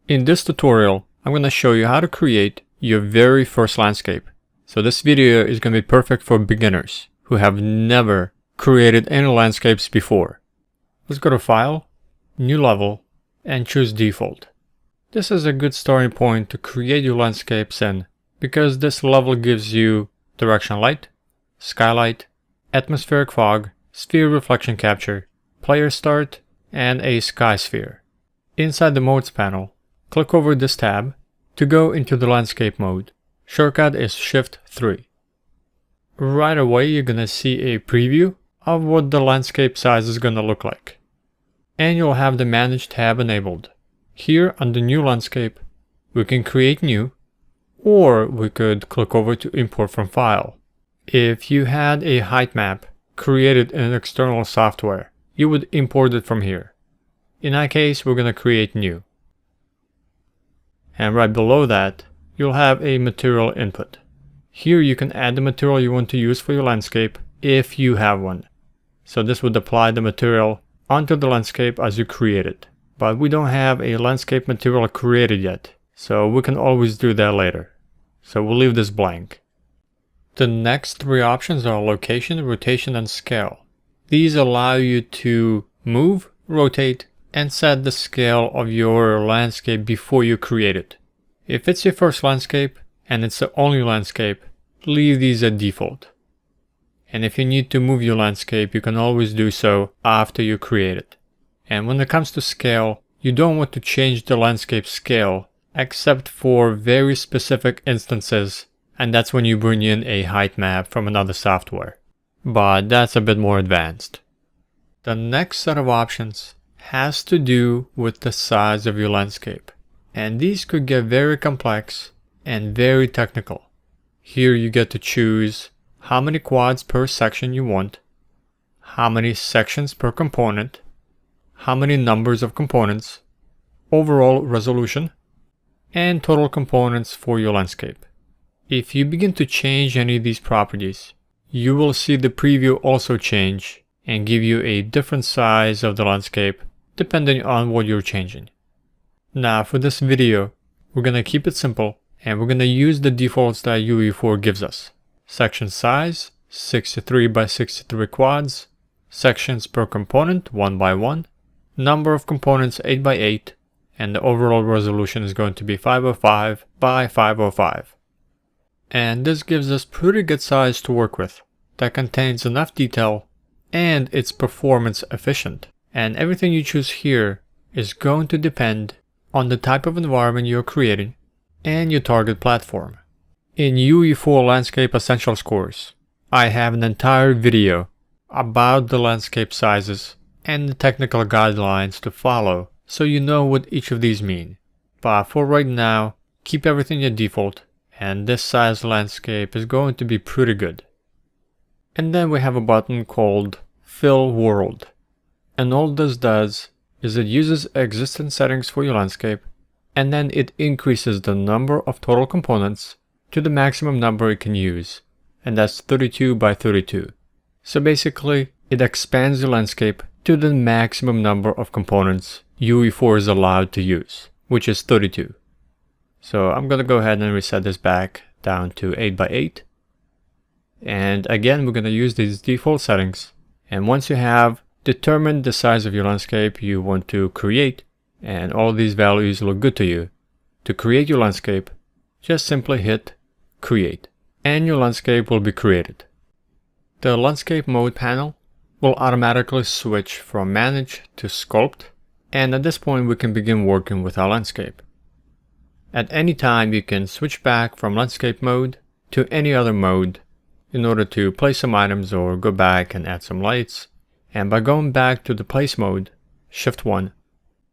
In this tutorial, I'm going to show you how to create your very first landscape. So this video is going to be perfect for beginners who have never created any landscapes before. Let's go to File, New Level, and choose Default. This is a good starting point to create your landscapes in because this level gives you direction light, skylight, atmospheric fog, sphere reflection capture, player start, and a sky sphere. Inside the Modes panel, click over this tab to go into the landscape mode. Shortcut is Shift 3. Right away you're gonna see a preview of what the landscape size is gonna look like. And you'll have the Manage tab enabled. Here under New Landscape, we can create new, or we could click over to Import from File. If you had a height map created in an external software, you would import it from here. In our case, we're gonna create new. And right below that, you'll have a material input. Here you can add the material you want to use for your landscape if you have one. So this would apply the material onto the landscape as you create it. But we don't have a landscape material created yet, so we can always do that later. So we'll leave this blank. The next three options are location, rotation, and scale. These allow you to move, rotate, and set the scale of your landscape before you create it. If it's your first landscape and it's the only landscape, leave these at default. And if you need to move your landscape, you can always do so after you create it. And when it comes to scale, you don't want to change the landscape scale except for very specific instances, and that's when you bring in a height map from another software. But that's a bit more advanced. The next set of options has to do with the size of your landscape. And these could get very complex and very technical. Here you get to choose how many quads per section you want, how many sections per component, how many numbers of components, overall resolution, and total components for your landscape. If you begin to change any of these properties, you will see the preview also change and give you a different size of the landscape depending on what you're changing. Now for this video, we're gonna keep it simple and we're gonna use the defaults that UE4 gives us. Section size, 63 by 63 quads, sections per component, 1 by 1, number of components 8 by 8, and the overall resolution is going to be 505 by 505. And this gives us pretty good size to work with that contains enough detail and it's performance efficient. And everything you choose here is going to depend on the type of environment you're creating and your target platform. In UE4 Landscape Essentials course, I have an entire video about the landscape sizes and the technical guidelines to follow so you know what each of these mean. But for right now, keep everything at default and this size landscape is going to be pretty good. And then we have a button called Fill World. And all this does is it uses existing settings for your landscape and then it increases the number of total components to the maximum number it can use, and that's 32 by 32. So basically, it expands the landscape to the maximum number of components UE4 is allowed to use, which is 32. So I'm gonna go ahead and reset this back down to 8 by 8. And again, we're gonna use these default settings. And once you have determined the size of your landscape you want to create, and all these values look good to you, to create your landscape, just simply hit Create, and your landscape will be created. The Landscape Mode panel will automatically switch from Manage to Sculpt, and at this point we can begin working with our landscape. At any time you can switch back from Landscape Mode to any other mode in order to place some items or go back and add some lights. And by going back to the Place mode, Shift 1,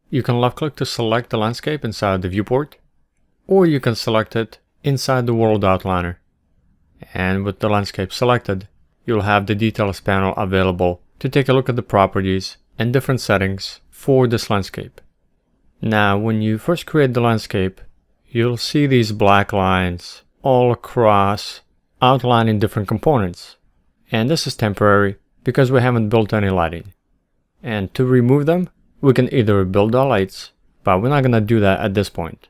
you can left click to select the landscape inside the viewport, or you can select it inside the World Outliner. And with the landscape selected, you'll have the Details panel available to take a look at the properties and different settings for this landscape. Now, when you first create the landscape, you'll see these black lines all across outlining different components. And this is temporary because we haven't built any lighting. And to remove them, we can either build our lights but we're not going to do that at this point.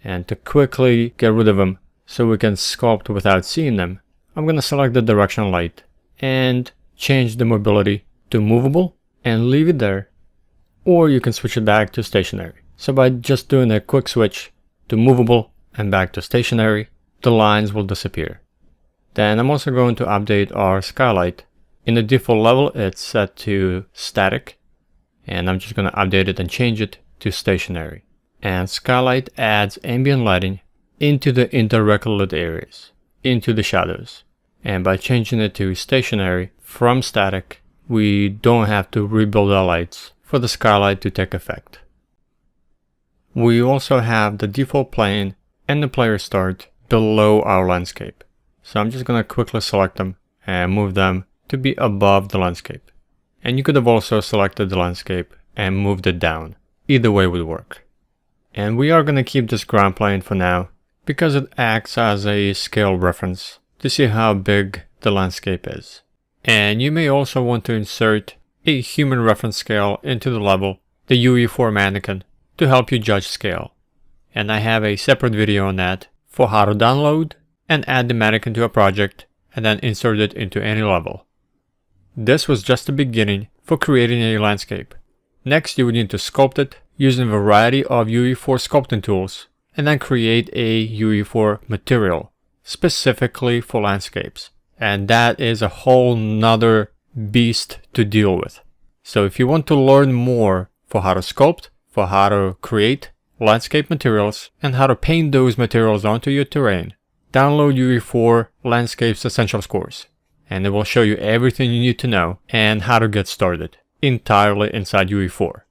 And to quickly get rid of them so we can sculpt without seeing them, I'm going to select the directional light and change the mobility to movable and leave it there. Or you can switch it back to stationary. So by just doing a quick switch to movable and back to stationary, the lines will disappear. Then I'm also going to update our skylight. In the default level, it's set to static, and I'm just going to update it and change it to stationary. And skylight adds ambient lighting into the indirectly lit areas, into the shadows. And by changing it to stationary from static, we don't have to rebuild our lights for the skylight to take effect. We also have the default plane and the player start below our landscape. So I'm just going to quickly select them and move them to be above the landscape. And you could have also selected the landscape and moved it down. Either way would work. And we are going to keep this ground plane for now because it acts as a scale reference to see how big the landscape is. And you may also want to insert a human reference scale into the level, the UE4 mannequin, to help you judge scale. And I have a separate video on that for how to download and add the mannequin to a project and then insert it into any level. This was just the beginning for creating a landscape. Next, you would need to sculpt it using a variety of UE4 sculpting tools and then create a UE4 material specifically for landscapes. And that is a whole nother beast to deal with. So if you want to learn more for how to sculpt, for how to create landscape materials, and how to paint those materials onto your terrain, download UE4 Landscapes Essentials course. And it will show you everything you need to know and how to get started entirely inside UE4.